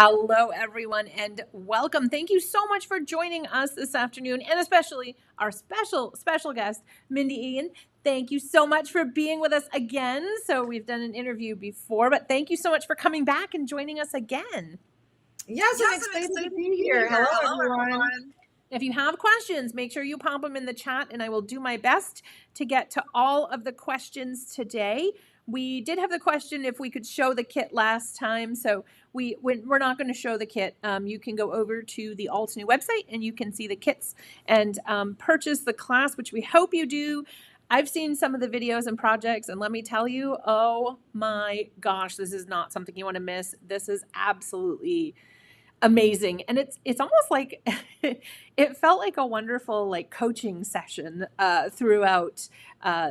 Hello, everyone, and welcome. Thank you so much for joining us this afternoon, and especially our special guest, Mindy Eggen. Thank you so much for being with us again. So, we've done an interview before, but thank you so much for coming back and joining us again. Yes, I'm excited to be here. Hello, everyone. If you have questions, make sure you pop them in the chat, and I will do my best to get to all of the questions today. We did have the question if we could show the kit last time, so we're not going to show the kit. You can go over to the Alt New website, and you can see the kits and purchase the class, which we hope you do. I've seen some of the videos and projects, and let me tell you, oh my gosh, this is not something you want to miss. This is absolutely amazing, and it's almost like it felt like a wonderful like coaching session throughout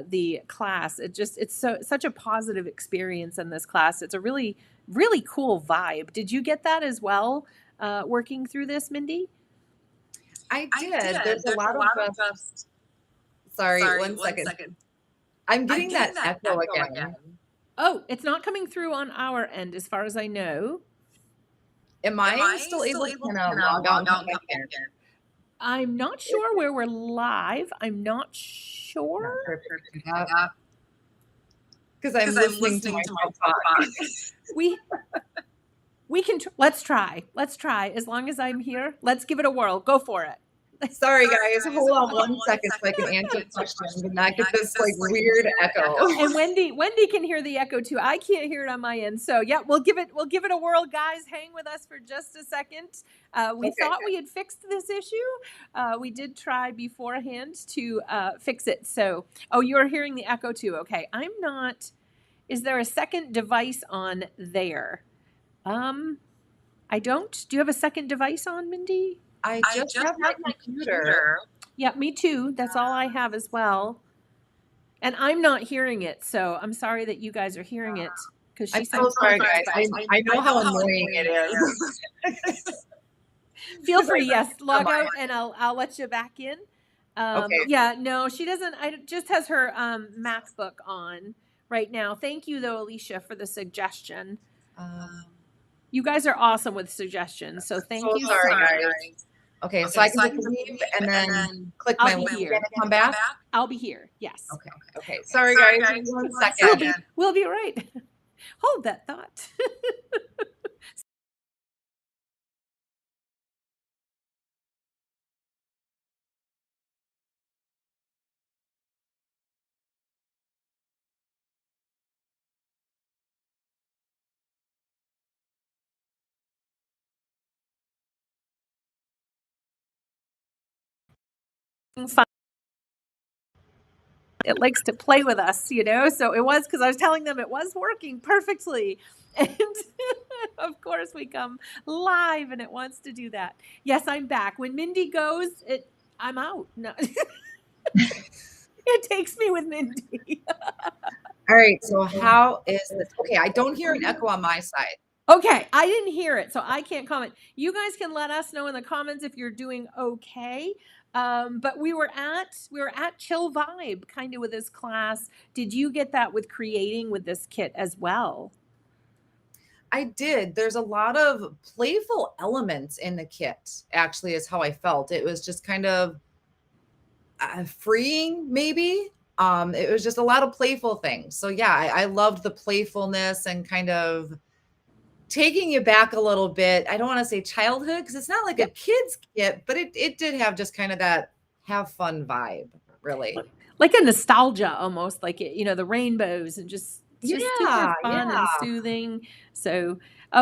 the class. It's such a positive experience in this class. It's a really cool vibe. Did you get that as well working through this, Mindy? I did. There's a lot of sorry, one second. I'm getting that echo again. Oh, it's not coming through on our end as far as I know. Am I still able to log out and come back in? I'm not sure where we're live. I'm not sure. Because I'm listening to my talk. We can, let's try. As long as I'm here, let's give it a whirl. Go for it. Sorry, guys. Hold on 1 second so I can answer questions and not get this like weird echo. And Wendy can hear the echo too. I can't hear it on my end. So yeah, we'll give it a whirl, guys. Hang with us for just a second. We thought we had fixed this issue. We did try beforehand to fix it. So you're hearing the echo too. Okay, I'm not. Is there a second device on there? I don't. Do you have a second device on, Mindy? I just have my computer. Yeah, me too. That's all I have as well. And I'm not hearing it, so I'm sorry that you guys are hearing it. Because I'm so sorry, guys. I know how annoying it is. Feel free, yes, log out, and I'll let you back in. Okay. Yeah, no, she doesn't. Just has her MacBook on right now. Thank you, though, Alicia, for the suggestion. You guys are awesome with suggestions, so thank you. Sorry, guys. Okay, so I can just leave and then click my link and come back? I'll be here, yes. Okay. Sorry, guys. 1 second. We'll be right. Hold that thought. Fun. It likes to play with us, so it was because I was telling them it was working perfectly, and of course we come live and it wants to do that. Yes, I'm back. When Mindy goes, I'm out. No. It takes me with Mindy. All right, so how is this? Okay, I don't hear an echo on my side. Okay, I didn't hear it, so I can't comment. You guys can let us know in the comments if you're doing okay. But we were at Chill Vibe kind of with this class. Did you get that with creating with this kit as well? I did. There's a lot of playful elements in the kit, actually, is how I felt. It was just kind of freeing, maybe. It was just a lot of playful things. So yeah, I loved the playfulness and kind of taking you back a little bit. I don't want to say childhood because it's not like a kid's kit, but it did have just kind of that have fun vibe, really. Like a nostalgia almost, like the rainbows and just super fun and soothing. So,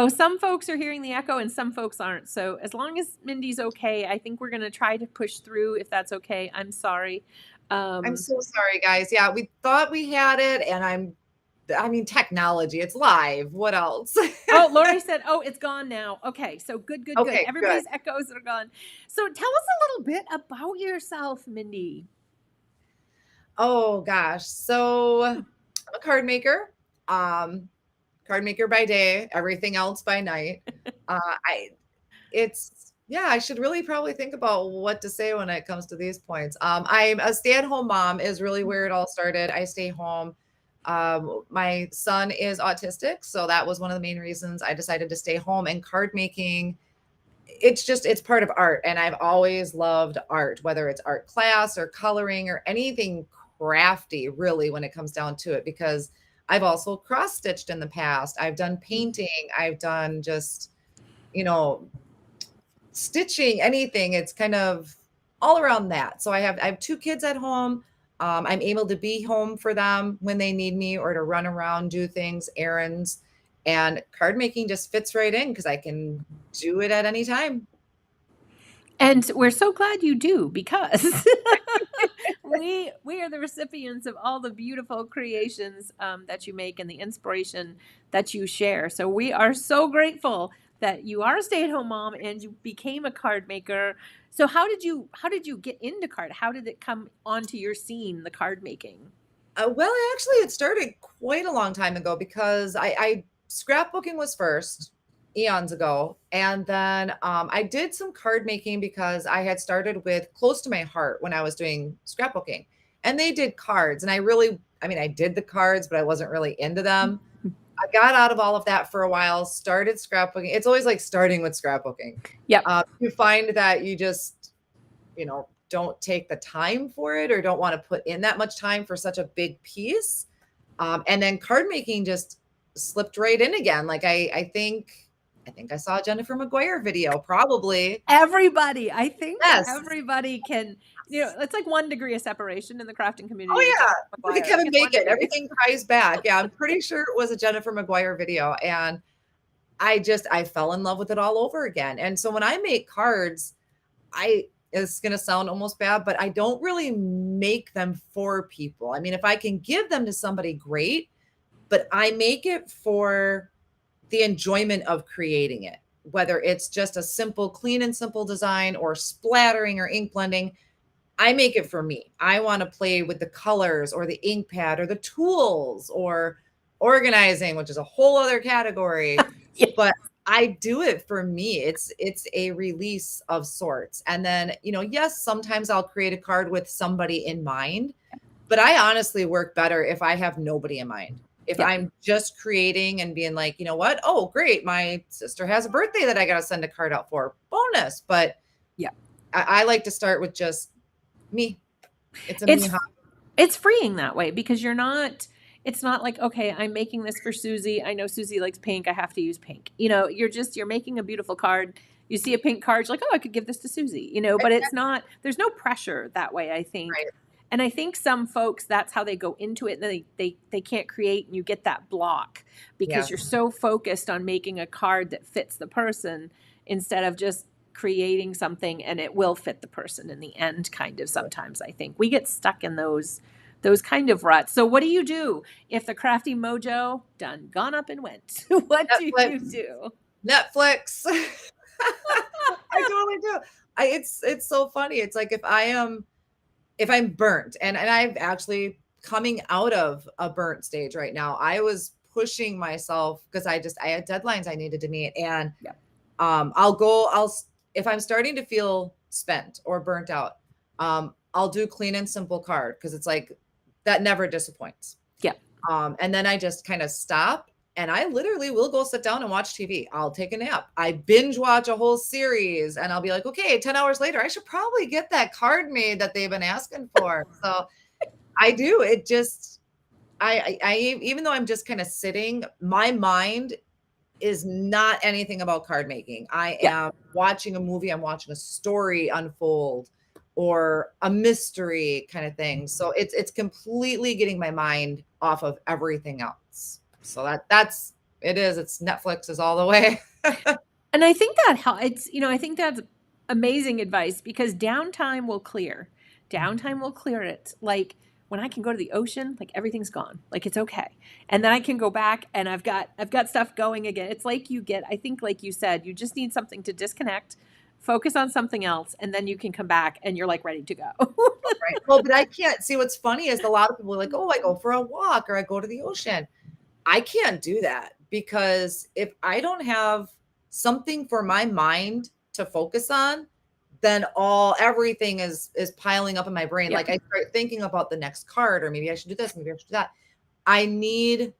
some folks are hearing the echo and some folks aren't. So as long as Mindy's okay, I think we're going to try to push through if that's okay. I'm sorry. I'm so sorry, guys. Yeah, we thought we had it, and I mean, technology, it's live. What else? Lori said, it's gone now. Okay, so good. Okay, everybody's echoes are gone. So tell us a little bit about yourself, Mindy. Oh, gosh. So I'm a card maker. Card maker by day, everything else by night. I should really probably think about what to say when it comes to these points. I'm a stay-at-home mom is really where it all started. I stay home. My son is autistic, so that was one of the main reasons I decided to stay home. And card making, it's part of art, and I've always loved art, whether it's art class or coloring or anything crafty, really, when it comes down to it, because I've also cross stitched in the past. I've done painting, I've done just, you know, stitching, anything. It's kind of all around that. So I have two kids at home. I'm able to be home for them when they need me, or to run around, do things, errands, and card making just fits right in because I can do it at any time. And we're so glad you do, because we are the recipients of all the beautiful creations that you make and the inspiration that you share. So we are so grateful that you are a stay-at-home mom and you became a card maker. So how did you get into card? How did it come onto your scene, the card making? Well, actually, it started quite a long time ago because I scrapbooking was first eons ago, and then I did some card making because I had started with Close to My Heart when I was doing scrapbooking, and they did cards, and I mean, I did the cards, but I wasn't really into them. I got out of all of that for a while, started scrapbooking. It's always like starting with scrapbooking. Yep. You find that you just, don't take the time for it, or don't want to put in that much time for such a big piece. And then card making just slipped right in again. Like I think I saw a Jennifer McGuire video, probably. Everybody, I think Yes. everybody can, it's like 1 degree of separation in the crafting Oh community with yeah. Jennifer Look at McGuire. I think Kevin it's one Bacon. degree. Everything ties back. Yeah, I'm pretty sure it was a Jennifer McGuire video. And I fell in love with it all over again. And so when I make cards, it's going to sound almost bad, but I don't really make them for people. I mean, if I can give them to somebody, great, but I make it for the enjoyment of creating it, whether it's just a simple, clean and simple design, or splattering or ink blending. I make it for me. I want to play with the colors or the ink pad or the tools or organizing, which is a whole other category. Yeah. But I do it for me. It's a release of sorts. And then, yes, sometimes I'll create a card with somebody in mind, but I honestly work better if I have nobody in mind. If Yeah. I'm just creating and being like, you know what? Oh, great. My sister has a birthday that I got to send a card out for. Bonus. But Yeah. I like to start with just me. It's a me It's hobby. it's freeing that way, because it's not like, okay, I'm making this for Susie. I know Susie likes pink. I have to use pink. You're making a beautiful card. You see a pink card, you're like, oh, I could give this to Susie, but it's not, there's no pressure that way, I think. Right. And I think some folks, that's how they go into it. And they can't create, and you get that block because you're Yes. so focused on making a card that fits the person, instead of just creating something and it will fit the person in the end. Kind of, sometimes I think we get stuck in those kind of ruts. So what do you do if the crafty mojo gone up and went? What do you Netflix. do? Netflix. I totally do. It's so funny. It's like if I'm burnt, and I've actually coming out of a burnt stage right now. I was pushing myself because I had deadlines I needed to meet. And Yeah. if I'm starting to feel spent or burnt out, I'll do clean and simple card, because it's like that never disappoints. Yeah. And then I just kind of stop, and I literally will go sit down and watch TV. I'll take a nap. I binge watch a whole series, and I'll be like, okay, 10 hours later, I should probably get that card made that they've been asking for. So I do. It just, even though I'm just kind of sitting, my mind is not anything about card making. I Yeah. am watching a movie. I'm watching a story unfold, or a mystery kind of thing. So it's completely getting my mind off of everything else. So it's Netflix is all the way. And I think that I think that's amazing advice, because downtime will clear. Downtime will clear it. Like when I can go to the ocean, like everything's gone. Like it's okay. And then I can go back and I've got stuff going again. It's like I think like you said, you just need something to disconnect, focus on something else, and then you can come back and you're like ready to go. Right. Well, but I can't see, what's funny is a lot of people are like, oh, I go for a walk or I go to the ocean. I can't do that, because if I don't have something for my mind to focus on, then everything is piling up in my brain. Yeah. Like I start thinking about the next card, or maybe I should do this, maybe I should do that. I need,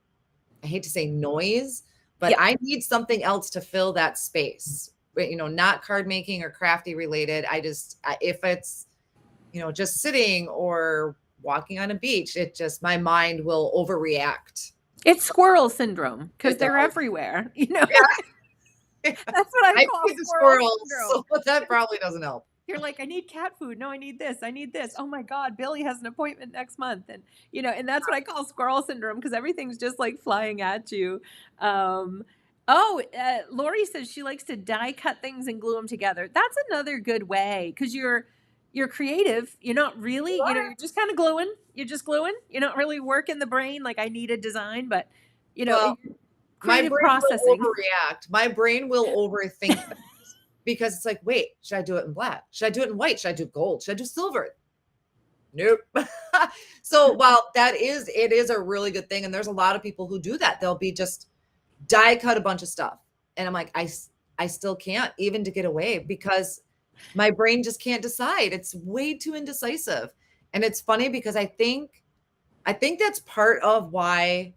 I hate to say noise, but Yep. I need something else to fill that space. But, not card making or crafty related. If it's, just sitting or walking on a beach, it just, my mind will overreact. It's squirrel syndrome because It they're does. everywhere. Yeah. That's what I I call feed the squirrel squirrels, syndrome. so that probably doesn't help. You're like, I need cat food. No, I need this. I need this. Oh my God, Billy has an appointment next month. And that's what I call squirrel syndrome because everything's just like flying at you. Lori says she likes to die cut things and glue them together. That's another good way because you're creative. You're not really, you're just kind of gluing. You're just gluing. You're not really working the brain like I need a design, but Well, my creative brain will processing. overreact. My brain will overthink things because it's like, wait, should I do it in black? Should I do it in white? Should I do gold? Should I do silver? Nope. So while it is a really good thing. And there's a lot of people who do that. They'll be just die cut a bunch of stuff. And I'm like, I still can't even to get away because my brain just can't decide. It's way too indecisive. And it's funny because I think that's part of why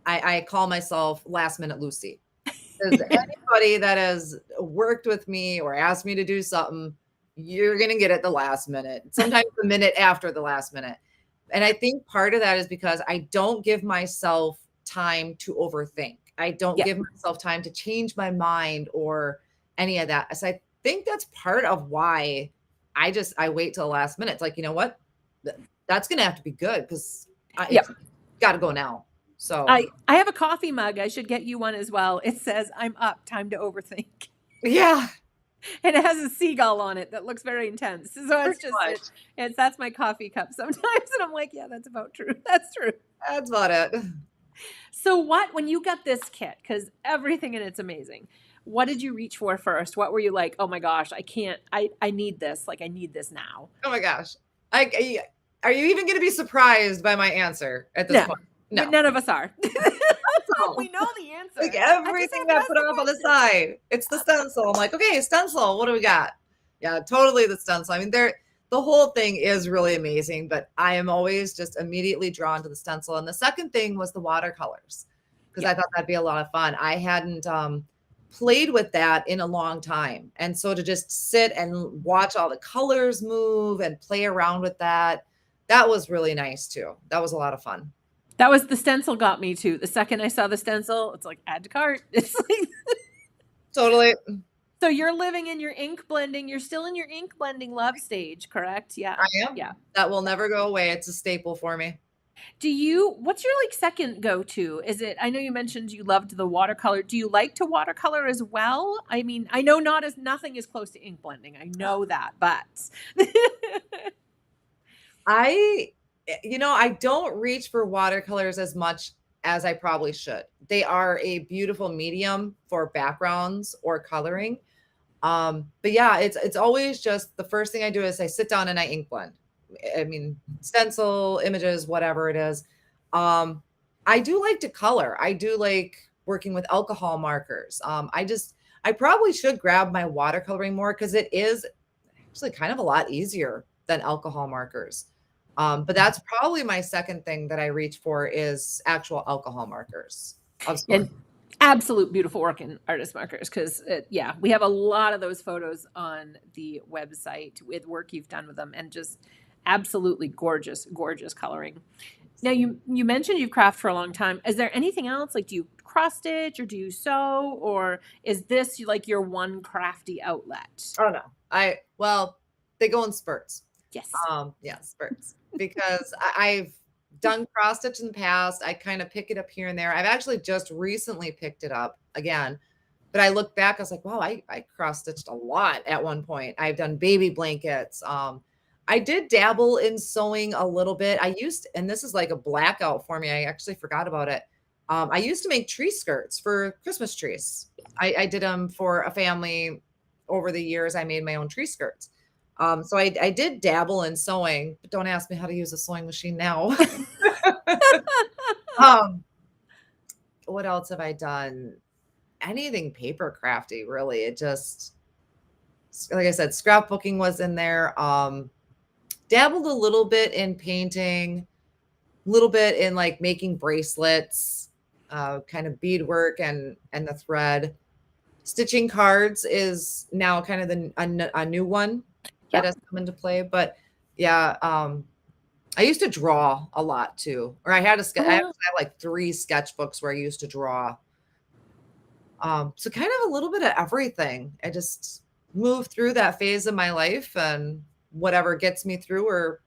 I call myself last minute Lucy. Because anybody that has worked with me or asked me to do something, you're going to get it the last minute, sometimes the minute after the last minute. And I think part of that is because I don't give myself time to overthink. I don't give myself time to change my mind or any of that. So I think that's part of why I wait till the last minute. It's like, you know what? That's going to have to be good because I got to go now. So I have a coffee mug. I should get you one as well. It says, I'm up, time to overthink. Yeah. And it has a seagull on it that looks very intense. So it's just, that's my coffee cup sometimes. And I'm like, yeah, that's about true. That's true. That's about it. So when you got this kit, because everything in it's amazing, what did you reach for first? What were you like, oh my gosh, I need this. Like, I need this now. Oh my gosh. Are you even going to be surprised by my answer at this point? No. None of us are. We know the answer. Like everything got put off on the side. It's the stencil. I'm like, okay, stencil. What do we got? Yeah, totally the stencil. I mean, the whole thing is really amazing, but I am always just immediately drawn to the stencil. And the second thing was the watercolors because I thought that'd be a lot of fun. I hadn't played with that in a long time. And so to just sit and watch all the colors move and play around with that was really nice too. That was a lot of fun. That was the stencil got me too. The second I saw the stencil, it's like add to cart. It's like totally. So you're living in your ink blending. You're still in your ink blending love stage, correct? Yeah. I am. Yeah. That will never go away. It's a staple for me. What's your like second go-to? Is it, I know you mentioned you loved the watercolor. Do you like to watercolor as well? I mean, I know nothing is close to ink blending. I know that, but I don't reach for watercolors as much as I probably should. They are a beautiful medium for backgrounds or coloring. But yeah, it's always just the first thing I do is I sit down and I ink blend. I mean, stencil, images, whatever it is. I do like to color. I do like working with alcohol markers. I probably should grab my watercoloring more because it is actually kind of a lot easier than alcohol markers. But that's probably my second thing that I reach for is actual alcohol markers. And absolute beautiful work in artist markers because we have a lot of those photos on the website with work you've done with them and just absolutely gorgeous coloring. Now you mentioned you've crafted for a long time. Is there anything else? Like, do you cross stitch or do you sew, or is this like your one crafty outlet? Oh no. They go in spurts. Yes. Spurts. Because I've done cross stitch in the past. I kind of pick it up here and there. I've actually just recently picked it up again. But I look back, I was like, wow, I cross stitched a lot at one point. I've done baby blankets. I did dabble in sewing a little bit. And this is like a blackout for me. I actually forgot about it. I used to make tree skirts for Christmas trees. I did them for a family over the years. I made my own tree skirts. So I did dabble in sewing, but don't ask me how to use a sewing machine now. What else have I done? Anything paper crafty, really. It just, like I said, scrapbooking was in there. Dabbled a little bit in painting, little bit in like making bracelets, kind of beadwork and the thread. Stitching cards is now kind of a new one that Yep. has come into play. But yeah, I used to draw a lot too, or I had Oh, I wow. have like 3 sketchbooks where I used to draw. So kind of a little bit of everything. I just moved through that phase of my life, and whatever gets me through, or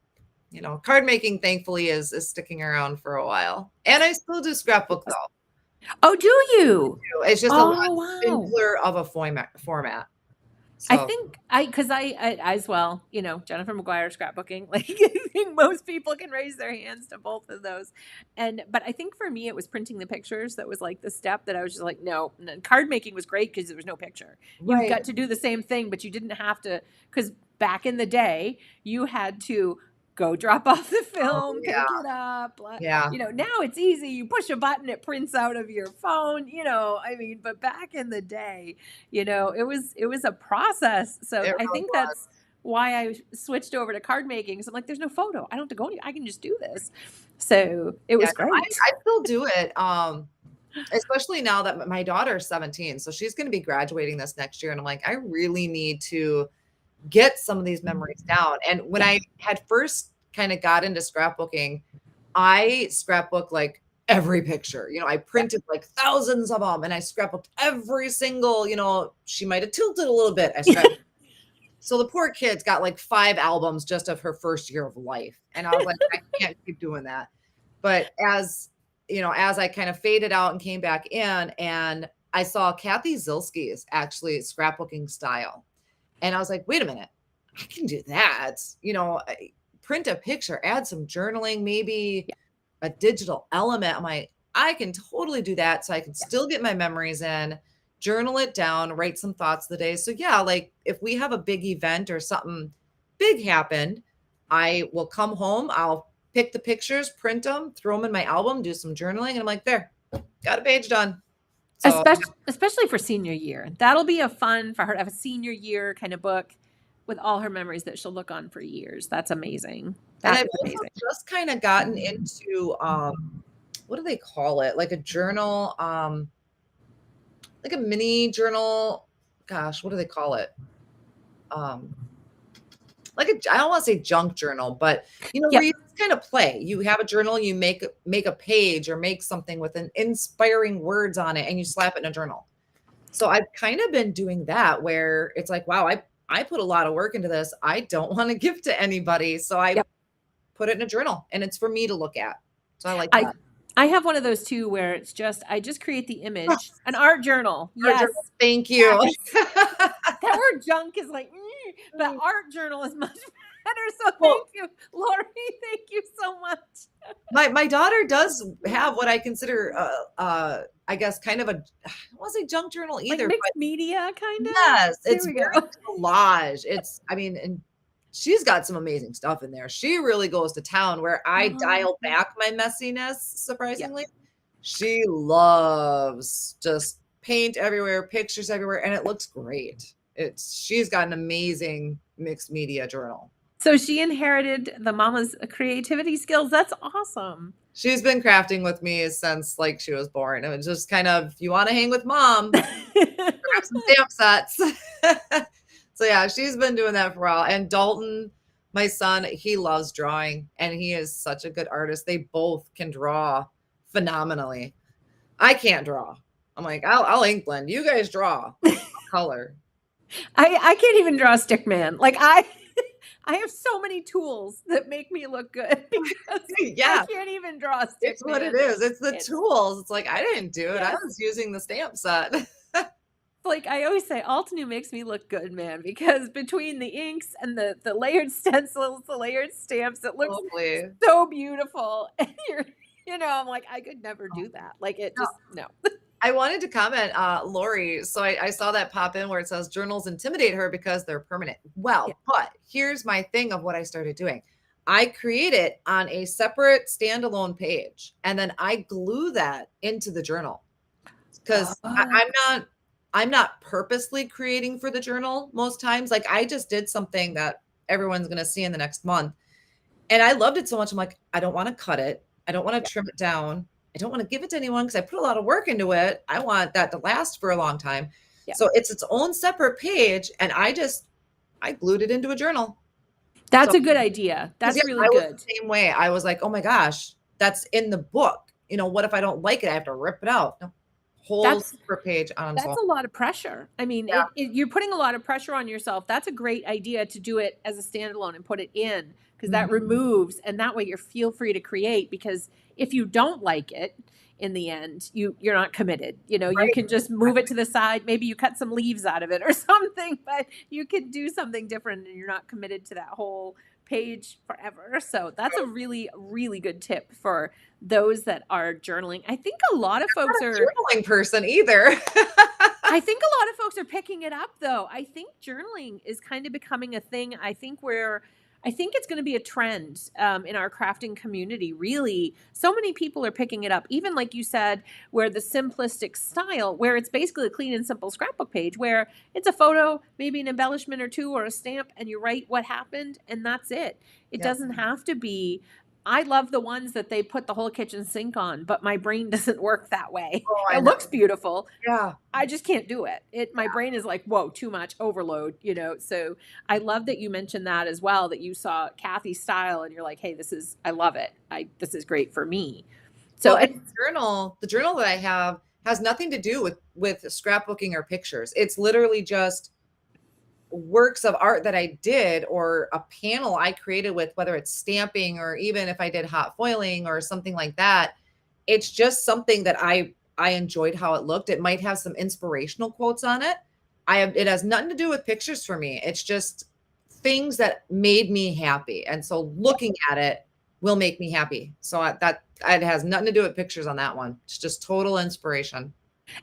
card making thankfully is sticking around for a while. And I still do scrapbook though. Oh, do you? It's just a lot Oh, wow. simpler of a format. I So think because I as well, Jennifer McGuire scrapbooking. Like I think most people can raise their hands to both of those. But I think for me, it was printing the pictures that was like the step that I was just like, no. And then card making was great because there was no picture. You right. got to do the same thing, but you didn't have to. Because back in the day, you had to go drop off the Oh film, yeah. pick it up. Yeah. Now it's easy. You push a button, it prints out of your phone. I mean, but back in the day, it was a process. So It I really think was. that's why I switched over to card making. So I'm like, there's no photo. I don't have to go anywhere. I can just do this. So it Yeah, was no, I great. I still do it. Especially now that my daughter's 17, so she's going to be graduating this next year, and I'm like, I really need to get some of these memories down. And when Yeah. I had first kind of got into scrapbooking, I scrapbook like every picture. I Yeah. printed like thousands of them, and I scrapbooked every single, she might have tilted a little bit. I Yeah. scrapbooked. So the poor kid's got like 5 albums just of her first year of life. And I was like, I can't keep doing that. But as I kind of faded out and came back in, and I saw Kathy Zilski's actually scrapbooking style. And I was like, wait a minute, I can do that. Print a picture, add some journaling, maybe a digital element. I'm like, I can totally do that. So I can still get my memories in, journal it down, write some thoughts of the day. So yeah, like if we have a big event or something big happened, I will come home, I'll pick the pictures, print them, throw them in my album, do some journaling, and I'm like, there, got a page done. So Especially for senior year. That'll be a fun for her to have a senior year kind of book with all her memories that she'll look on for years. That's amazing. and That I've is also amazing. just kind of gotten into what do they call it? Like a journal, like a mini journal. Gosh, what do they call it? Um, like I don't want to say junk journal, but where Yep. you just kind of play. You have a journal, you make a page or make something with an inspiring words on it, and you slap it in a journal. So I've kind of been doing that where it's like, wow, I put a lot of work into this. I don't want to give to anybody, so I Yep. put it in a journal, and it's for me to look at. So I like I that. I have one of those too where I just create the image, an art journal. Art Yes. journal, thank you. Yes. That word junk is like, but art journal is much better. So Well, thank you, Lori. Thank you so much. my daughter does have what I consider, I guess, kind of I don't want to say junk journal Like either, but mixed media, kind of. yes, There it's we very go. collage. I mean, and she's got some amazing stuff in there. She really goes to town where I Oh, dial back my messiness, yeah. surprisingly. She loves just paint everywhere, pictures everywhere, and it looks great. She's got an amazing mixed media journal. So she inherited the mama's creativity skills. That's awesome. She's been crafting with me since like she was born. It was just kind of, you want to hang with mom, grab some stamp sets. So yeah, she's been doing that for a while. And Dalton, my son, he loves drawing, and he is such a good artist. They both can draw phenomenally. I can't draw. I'm like, I'll ink blend. You guys draw. I'll color. I can't even draw a stick man. Like I have so many tools that make me look good because I Yeah, can't even draw a stick it's what it man. is. It's the It's tools. It's like, I didn't do it. I yes. was using the stamp set. Like I always say, Altenew makes me look good, man, because between the inks and the layered stencils, the layered stamps, it looks Totally. so beautiful. And I'm like, I could never do that. Like it No, just no. I wanted to comment, Lori. So I saw that pop in where it says journals intimidate her because they're permanent. Yeah. Well, but here's my thing of what I started doing. I create it on a separate standalone page, and then I glue that into the journal because Oh, I'm not purposely creating for the journal most times. Like I just did something that everyone's going to see in the next month, and I loved it so much. I'm like, I don't want to cut it. I don't want Yeah. to trim it down. I don't want to give it to anyone because I put a lot of work into it. I want that to last for a long time. Yeah. So it's its own separate page, and I glued it into a journal. So That's a good idea. because yeah, That's really I was good. the same way. I was like, oh my gosh, that's in the book. What if I don't like it? I have to rip it out. No, whole That's separate page on its That's own. a lot of pressure. I mean, Yeah. you're putting a lot of pressure on yourself. That's a great idea to do it as a standalone and put it in because that Mhm. removes, and that way you're feel free to create. Because if you don't like it in the end, you're not committed. You Right. can just move it to the side. Maybe you cut some leaves out of it or something, but you can do something different, and you're not committed to that whole page forever. So that's a really, really good tip for those that are journaling. I think a lot of Not folks a are journaling person either. I think a lot of folks are picking it up though. I think journaling is kind of becoming a thing. I think it's going to be a trend in our crafting community. Really, so many people are picking it up. Even like you said, where the simplistic style, where it's basically a clean and simple scrapbook page, where it's a photo, maybe an embellishment or two, or a stamp, and you write what happened, and that's it. It Yep. doesn't have to be. I love the ones that they put the whole kitchen sink on, but my brain doesn't work that way. Oh, I It know. looks beautiful, Yeah. I just can't do it. My brain is like, whoa, too much overload. So I love that you mentioned that as well, that you saw Kathy's style and you're like, hey, I love it. This is great for me. So Well, and it, the journal that I have has nothing to do with scrapbooking or pictures. It's literally just works of art that I did or a panel I created with, whether it's stamping or even if I did hot foiling or something like that. It's just something that I enjoyed how it looked. It might have some inspirational quotes on it. It has nothing to do with pictures for me. It's just things that made me happy. And so looking at it will make me happy. So that it has nothing to do with pictures on that one. It's just total inspiration.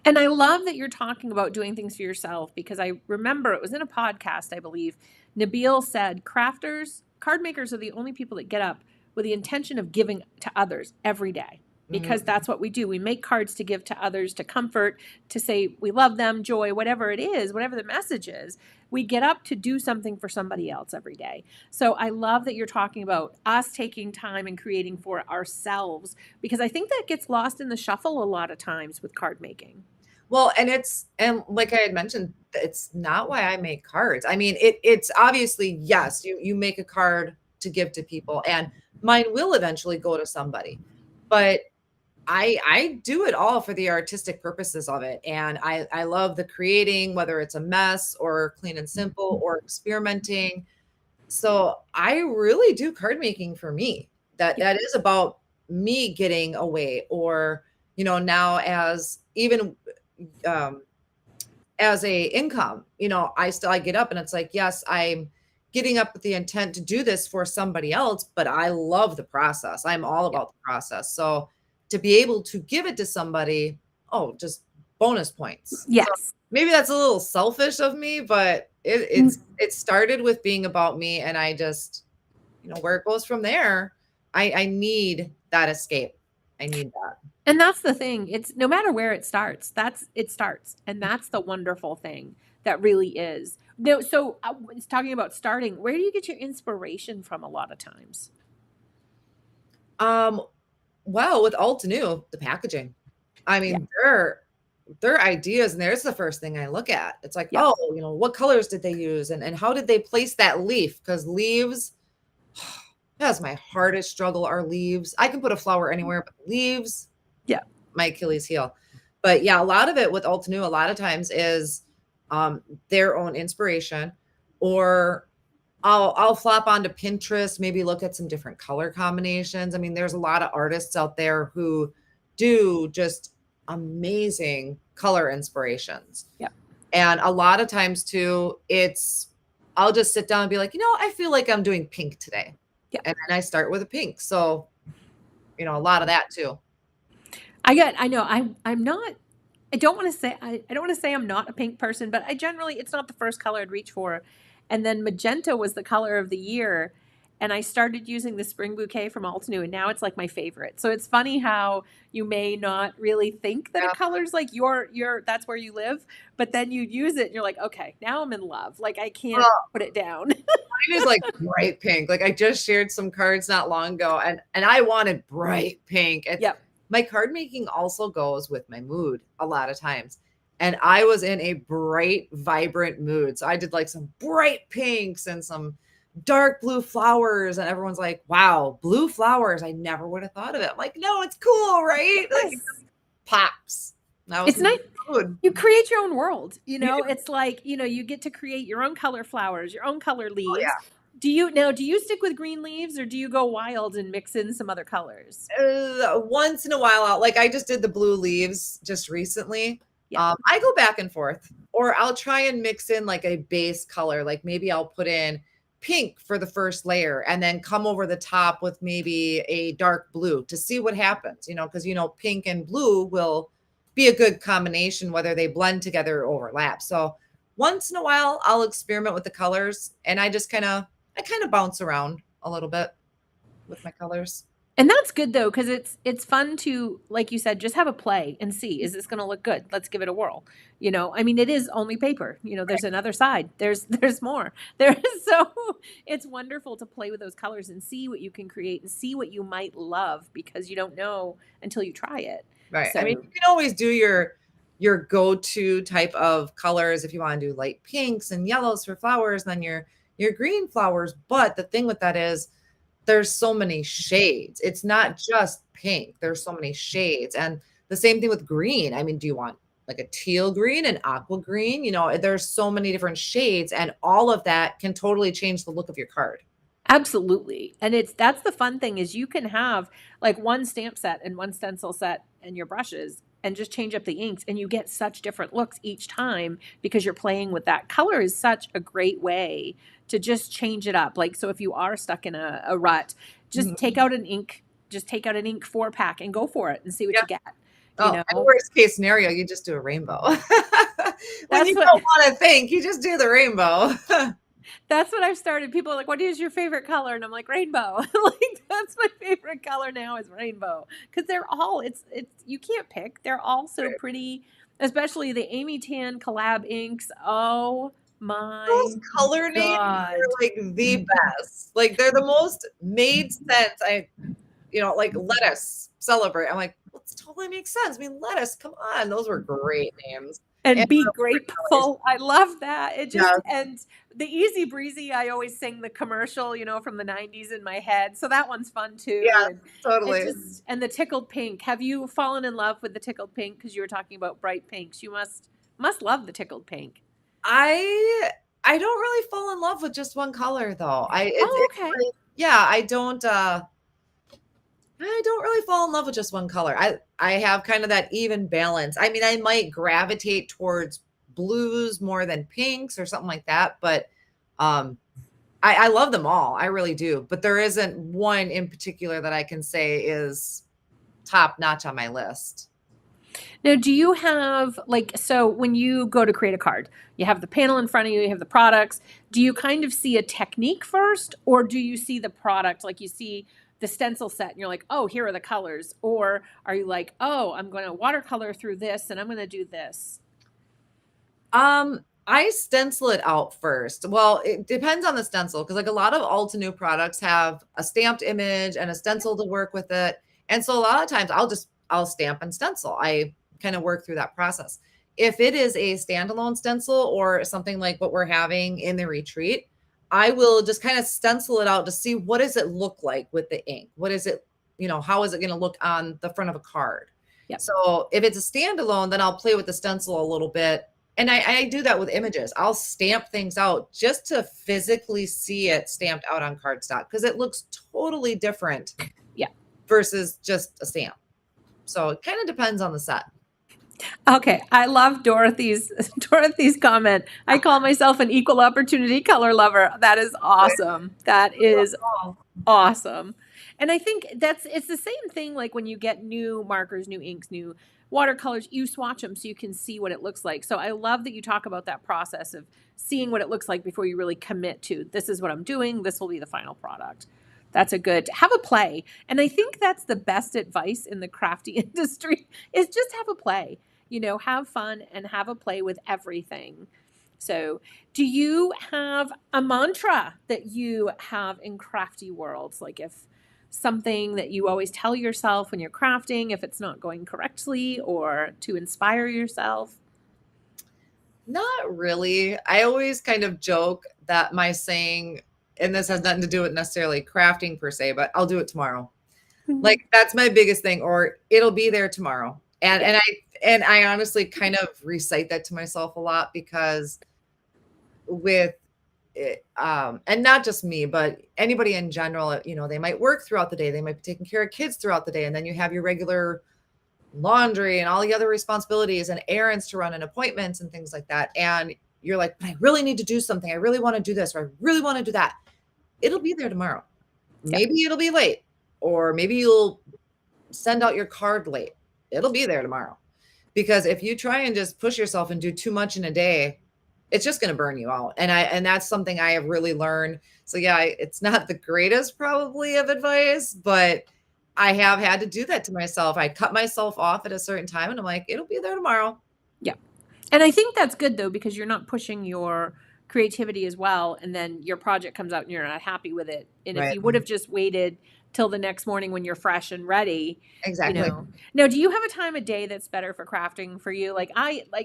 And I love that you're talking about doing things for yourself because I remember it was in a podcast, I believe. Nabil said, card makers are the only people that get up with the intention of giving to others every day because Mhm. that's what we do. We make cards to give to others, to comfort, to say we love them, joy, whatever it is, whatever the message is. We get up to do something for somebody else every day. So I love that you're talking about us taking time and creating for ourselves because I think that gets lost in the shuffle a lot of times with card making. Well, and like I had mentioned, it's not why I make cards. I mean, it's obviously, yes, you make a card to give to people, and mine will eventually go to somebody. But I do it all for the artistic purposes of it. And I love the creating, whether it's a mess or clean and simple or experimenting. So I really do card making for me. That is about me getting away or now um as a income, I get up and it's like, yes, I'm getting up with the intent to do this for somebody else, but I love the process. I'm all Yeah. about the process. So to be able to give it to somebody, oh, just bonus points. So Yes. maybe that's a little selfish of me, but it started with being about me and I just, where it goes from there, I need that escape. I need that. And that's the thing. It's no matter where it starts. And that's the wonderful thing that really is. No, so it's talking about starting. Where do you get your inspiration from a lot of times? Um, well, with Altenew, the packaging. I Yeah. mean, their ideas, and there's the first thing I look at. It's like, Yeah. oh, what colors did they use and how did they place that leaf? Because leaves, that's my hardest struggle are leaves. I can put a flower anywhere, but leaves, Yeah. my Achilles heel. But yeah, a lot of it with Altenew, a lot of times is their own inspiration, or I'll flop onto Pinterest, maybe look at some different color combinations. I mean, there's a lot of artists out there who do just amazing color inspirations. Yeah. And a lot of times too, I'll just sit down and be like, I feel like I'm doing pink today. Yeah. And then I start with a pink. So, a lot of that too. I know I'm not I don't want to say I'm not a pink person, but I generally it's not the first color I'd reach for. And then magenta was the color of the year. and I started using the spring bouquet from Altenew, and now it's like my favorite. So it's funny how you may not really think that a Yeah. color's like your that's where you live, but then you use it and you're like, okay, now I'm in love. Like I can't Well, put it down. mine is like bright pink. Like I just shared some cards not long ago and I wanted bright pink. Yep. My card making also goes with my mood a lot of times. And I was in a bright, vibrant mood. So I did like some bright pinks and some dark blue flowers. And everyone's like, wow, blue flowers. I never would have thought of it. I'm like, no, it's cool, right? Like Yes. pops. That was It's my nice. mood. You create your own world, Yeah. It's like, you get to create your own color flowers, your own color Oh, leaves. yeah. Do you stick with green leaves or do you go wild and mix in some other colors? Once in a while out, like I just did the blue leaves just recently. Yeah. I go back and forth, or I'll try and mix in like a base color. Like maybe I'll put in pink for the first layer and then come over the top with maybe a dark blue to see what happens, because pink and blue will be a good combination, whether they blend together or overlap. So once in a while I'll experiment with the colors and I kind of bounce around a little bit with my colors. And that's good though, because it's fun to, like you said, just have a play and see, is this going to look good? Let's give it a whirl. I mean, it is only paper. There's another side. There's more. So it's wonderful to play with those colors and see what you can create and see what you might love because you don't know until you try it. Right. I So mean, you can always do your go-to type of colors if you want to do light pinks and yellows for flowers, and then your green flowers. But the thing with that is there's so many shades. It's not just pink. There's so many shades. And the same thing with green. I mean, do you want like a teal green, an aqua green? There's so many different shades, and all of that can totally change the look of your card. absolutely. And that's the fun thing is you can have like one stamp set and one stencil set and your brushes and just change up the inks and you get such different looks each time because you're playing with that. Color is such a great way to just change it up. Like, so if you are stuck in a rut, just take Mhm. out an ink, 4-pack and go for it and see what Yeah. you get. Oh, and worst case scenario, you just do a rainbow. When That's you what don't want to think, you just do the rainbow. That's what I've started. People are like, "What is your favorite color?" And I'm like, "Rainbow." Like that's my favorite color now is rainbow because they're all it's you can't pick. They're all so Right. pretty, especially the Amy Tan collab inks. Oh Those my color names god. are like the best. Like they're the most made sense. Like lettuce celebrate. I'm like, well, it totally makes sense. I mean, lettuce, come on. Those were great names. And And be colors. grateful. I love that. It just Yeah, and the easy breezy, I always sing the commercial, from the 90s in my head. So that one's fun too. yeah, And it totally. just and the tickled pink. Have you fallen in love with the tickled pink? Because you were talking about bright pinks. You must love the tickled pink. I don't really fall in love with just one color though. Oh, okay. Yeah, I don't really fall in love with just one color. I have kind of that even balance. I mean, I might gravitate towards blues more than pinks or something like that, but um I love them all. I really do. But there isn't one in particular that I can say is top notch on my list. Now, do you have so when you go to create a card, you have the panel in front of you, you have the products. Do you kind of see a technique first, or do you see the product like you see the stencil set and you're like, oh, here are the colors? Or are you like, oh, I'm going to watercolor through this and I'm going to do this? I stencil it out first. Well, it depends on the stencil because like a lot of Ulta new products have a stamped image and a stencil to work with it. And so a lot of times I'll stamp and stencil. I kind of work through that process. If it is a standalone stencil or something like what we're having in the retreat, I will just kind of stencil it out to see what does it look like with the ink? What is it, how is it going to look on the front of a card? Yep. So if it's a standalone, then I'll play with the stencil a little bit and I do that with images. I'll stamp things out just to physically see it stamped out on cardstock because it looks totally different Yeah. versus just a stamp. So it kind of depends on the set. Okay, I love Dorothy's comment. I call myself an equal opportunity color lover. That is awesome. That is awesome. And I think it's the same thing like when you get new markers, new inks, new watercolors, you swatch them so you can see what it looks like. So I love that you talk about that process of seeing what it looks like before you really commit to, this is what I'm doing, this will be the final product. That's a good, have a play. And I think that's the best advice in the crafty industry is just have a play, have fun and have a play with everything. So do you have a mantra that you have in crafty worlds? Like if something that you always tell yourself when you're crafting, if it's not going correctly, or to inspire yourself? Not really. I always kind of joke that my saying, and this has nothing to do with necessarily crafting per se, but I'll do it tomorrow. Like that's my biggest thing, or it'll be there tomorrow. And I honestly kind of recite that to myself a lot because with it, and not just me, but anybody in general, they might work throughout the day, they might be taking care of kids throughout the day, and then you have your regular laundry and all the other responsibilities and errands to run and appointments and things like that. And you're like, but I really need to do something. I really want to do this, or I really want to do that. It'll be there tomorrow. Yeah. Maybe it'll be late, or maybe you'll send out your card late. It'll be there tomorrow. Because if you try and just push yourself and do too much in a day, it's just going to burn you out. And that's something I have really learned. So yeah, it's not the greatest probably of advice, but I have had to do that to myself. I cut myself off at a certain time and I'm like, it'll be there tomorrow. Yeah. And I think that's good though, because you're not pushing your creativity as well. And then your project comes out and you're not happy with it. And if Right. you would have just waited till the next morning when you're fresh and ready, Exactly. Now, do you have a time of day that's better for crafting for you? Like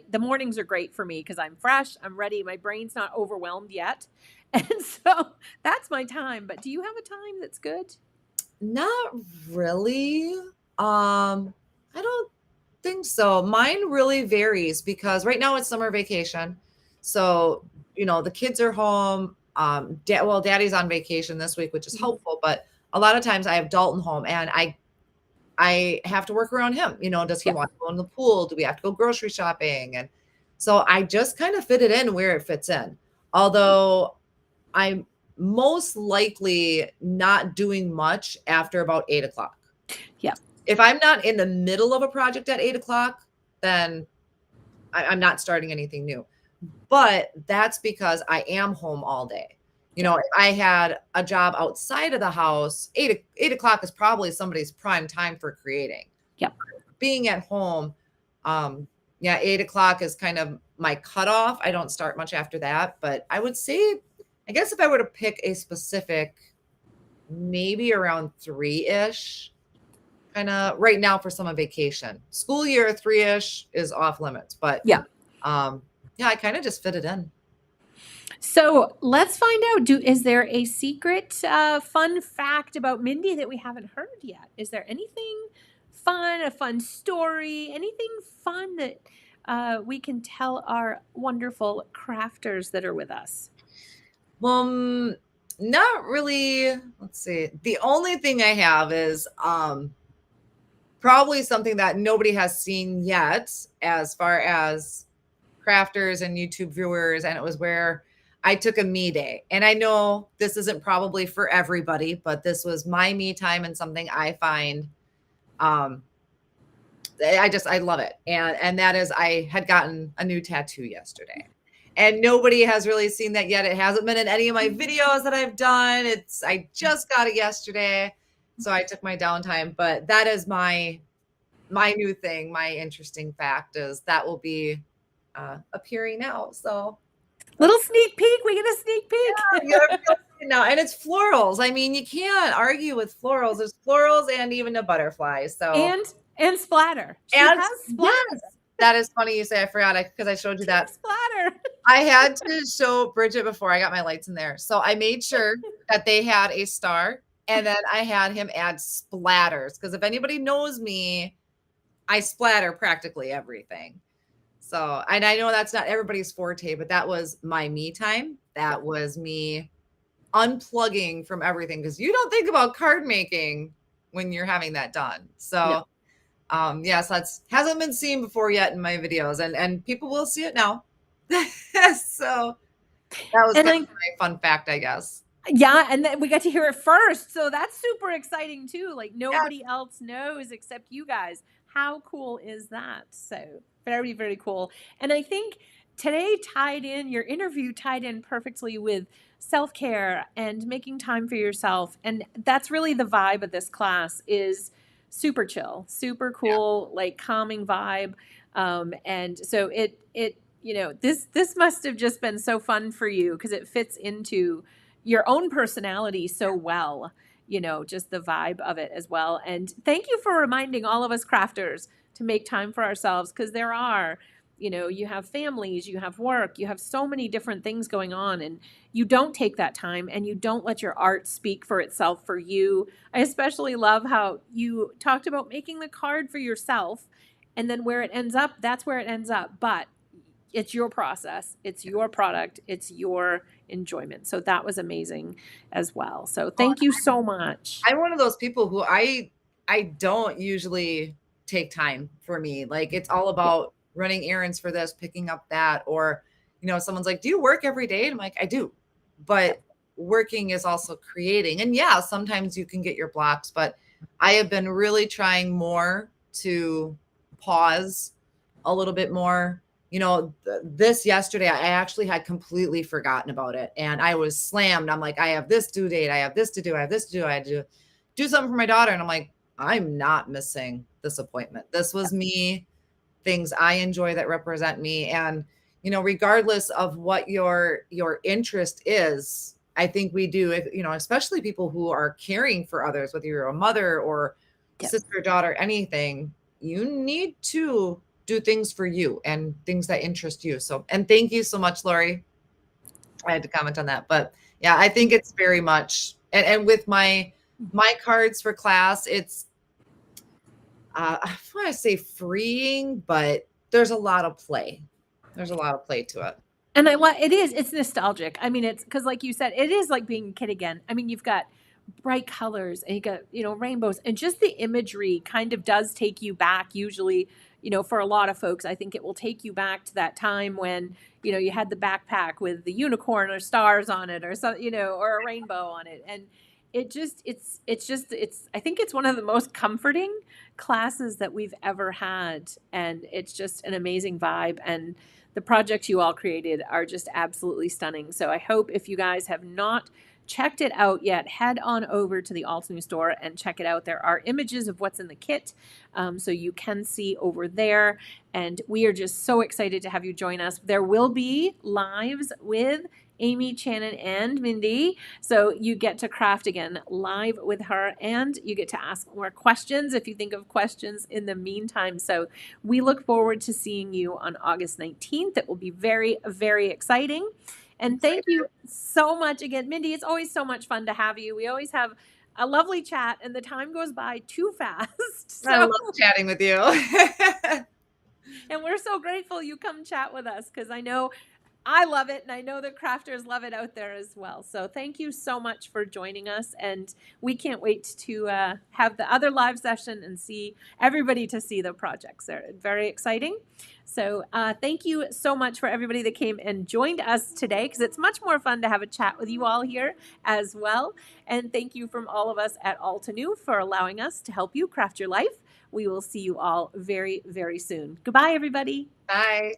the mornings are great for me because I'm fresh, I'm ready, my brain's not overwhelmed yet. And so that's my time. But do you have a time that's good? Not really. I don't think so. Mine really varies because right now it's summer vacation. So, the kids are home. Daddy's on vacation this week, which is helpful, but a lot of times I have Dalton home and I have to work around him. Does he want to go in the pool? Do we have to go grocery shopping? And so I just kind of fit it in where it fits in. Although I'm most likely not doing much after about 8 o'clock. Yeah. If I'm not in the middle of a project at 8 o'clock, then I'm not starting anything new. But that's because I am home all day. If I had a job outside of the house, 8 o'clock is probably somebody's prime time for creating. Yep. Being at home, 8 o'clock is kind of my cutoff. I don't start much after that, but I would say, I guess if I were to pick a specific, maybe around 3-ish, kind of right now for summer vacation. School year, 3-ish is off limits, but I kind of just fit it in. So let's find out, is there a secret fun fact about Mindy that we haven't heard yet? Is there anything fun, a fun story, anything fun that we can tell our wonderful crafters that are with us? Not really. Let's see. The only thing I have is probably something that nobody has seen yet as far as crafters and YouTube viewers, and it was where I took a me day. And I know this isn't probably for everybody, but this was my me time and something I find I love it. And that is, I had gotten a new tattoo yesterday. And nobody has really seen that yet. It hasn't been in any of my videos that I've done. I just got it yesterday. So I took my downtime, but that is my new thing. My interesting fact is that will be appearing now. So little sneak peek. We get a sneak peek. Yeah, now, and it's florals. I mean, you can't argue with florals. There's florals and even a butterfly. So and splatter. She and has splatter. Yes, that is funny you say. I forgot because I showed you that splatter. I had to show Bridget before I got my lights in there. So I made sure that they had a star, and then I had him add splatters because if anybody knows me, I splatter practically everything. So, and I know that's not everybody's forte, but that was my me time. That was me unplugging from everything because you don't think about card making when you're having that done. So, yes, that's hasn't been seen before yet in my videos, and people will see it now. So that was kind of my fun fact, I guess. Yeah, and then we got to hear it first, so that's super exciting too. Like nobody else knows except you guys How cool is that? So very, very cool. And I think today tied in, your interview tied in perfectly with self-care and making time for yourself. And that's really the vibe of this class is super chill, super Yeah. cool, like calming vibe. And so this must have just been so fun for you because it fits into your own personality so well, just the vibe of it as well. And thank you for reminding all of us crafters to make time for ourselves because you have families, you have work, you have so many different things going on, and you don't take that time and you don't let your art speak for itself for you. I especially love how you talked about making the card for yourself, and then where it ends up, that's where it ends up. But it's your process, it's your product, it's your enjoyment. So that was amazing as well. So thank you so much. I'm one of those people who I don't usually take time for me. Like it's all Yeah. about running errands for this, picking up that, or someone's like, "Do you work every day?" And I'm like, "I do." But working is also creating. And yeah, sometimes you can get your blocks, but I have been really trying more to pause a little bit more. This yesterday, I actually had completely forgotten about it and I was slammed. I'm like, I have this due date. I have this to do. I have this to do. I had to do something for my daughter. And I'm like, I'm not missing this appointment. This was me, things I enjoy that represent me. And, regardless of what your interest is, I think we do, especially people who are caring for others, whether you're a mother or Yep. sister, daughter, anything, you need to do things for you and things that interest you. So, and thank you so much, Lori. I had to comment on that, but yeah, I think it's very much, and with my cards for class, it's I want to say freeing, but there's a lot of play. There's a lot of play to it. And it's nostalgic. I mean, it's because, like you said, it is like being a kid again. I mean, you've got bright colors and you got, rainbows, and just the imagery kind of does take you back. Usually, for a lot of folks, I think it will take you back to that time when, you had the backpack with the unicorn or stars on it or so, or a rainbow on it. And I think it's one of the most comforting classes that we've ever had. And it's just an amazing vibe. And the projects you all created are just absolutely stunning. So I hope if you guys have not checked it out yet, head on over to the Alta New store and check it out. There are images of what's in the kit, so you can see over there. And we are just so excited to have you join us. There will be lives with Amy, Shannon, and Mindy. So you get to craft again live with her, and you get to ask more questions if you think of questions in the meantime. So we look forward to seeing you on August 19th. It will be very, very exciting. And thank you so much again, Mindy. It's always so much fun to have you. We always have a lovely chat, and the time goes by too fast. I So, love chatting with you. and we're so grateful you come chat with us because I know I love it, and I know the crafters love it out there as well. So thank you so much for joining us, and we can't wait to have the other live session and see everybody to see the projects. They're very exciting. So thank you so much for everybody that came and joined us today, because it's much more fun to have a chat with you all here as well. And thank you from all of us at Alta New for allowing us to help you craft your life. We will see you all very, very soon. Goodbye, everybody. Bye.